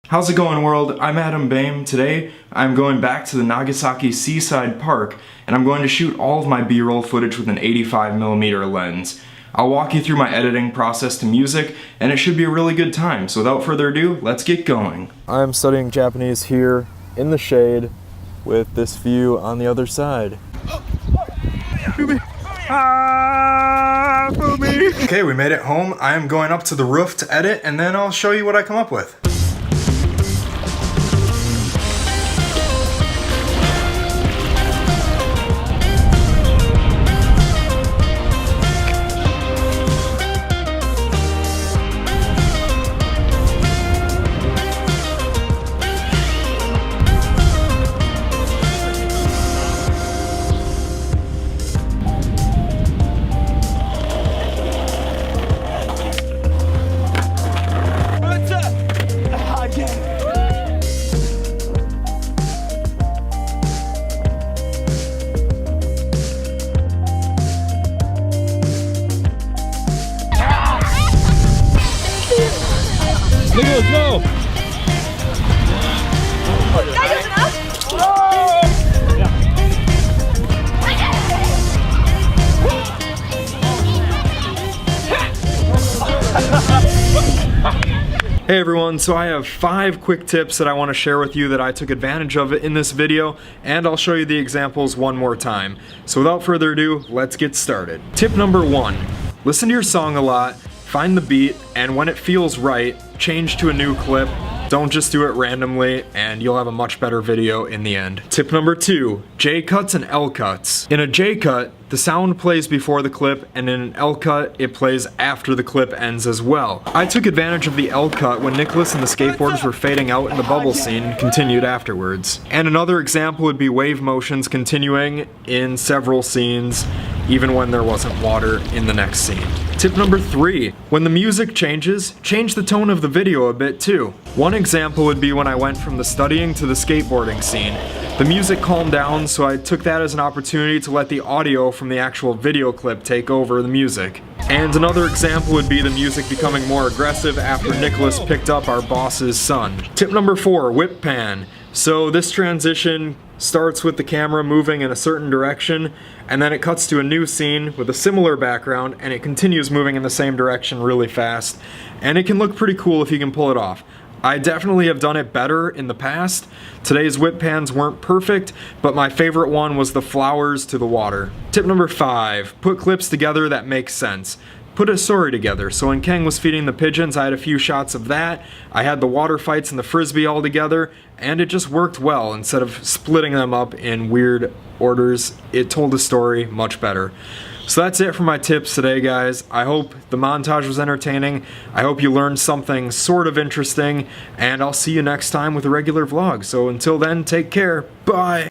How's it going, world? I'm Adam Bame. Today I'm going back to the Nagasaki Seaside Park and I'm going to shoot all of my B-roll footage with an 85mm lens. I'll walk you through my editing process to music and it should be a really good time. So without further ado, let's get going. I'm studying Japanese here in the shade with this view on the other side. Okay, we made it home. I am going up to the roof to edit and then I'll show you what I come up with. Nicholas, no! Hey everyone, so I have 5 quick tips that I want to share with you that I took advantage of in this video, and I'll show you the examples one more time. So without further ado, let's get started. Tip number 1, listen to your song a lot, find the beat, and when it feels right, change to a new clip. Don't just do it randomly, and you'll have a much better video in the end. Tip number 2, J cuts and L cuts. In a J cut, the sound plays before the clip, and in an L cut, it plays after the clip ends as well. I took advantage of the L cut when Nicholas and the skateboarders were fading out in the bubble scene and continued afterwards. And another example would be wave motions continuing in several scenes, even when there wasn't water in the next scene. Tip number 3, when the music changes, change the tone of the video a bit too. One example would be when I went from the studying to the skateboarding scene. The music calmed down, so I took that as an opportunity to let the audio from the actual video clip take over the music. And another example would be the music becoming more aggressive after Nicholas picked up our boss's son. Tip number 4, whip pan. So this transition starts with the camera moving in a certain direction, and then it cuts to a new scene with a similar background, and it continues moving in the same direction really fast. And it can look pretty cool if you can pull it off. I definitely have done it better in the past. Today's whip pans weren't perfect, but my favorite one was the flowers to the water. Tip number 5, put clips together that make sense. Put a story together. So when Kang was feeding the pigeons, I had a few shots of that. I had the water fights and the frisbee all together, and it just worked well. Instead of splitting them up in weird orders, it told the story much better. So that's it for my tips today, guys. I hope the montage was entertaining. I hope you learned something sort of interesting, and I'll see you next time with a regular vlog. So until then, take care. Bye!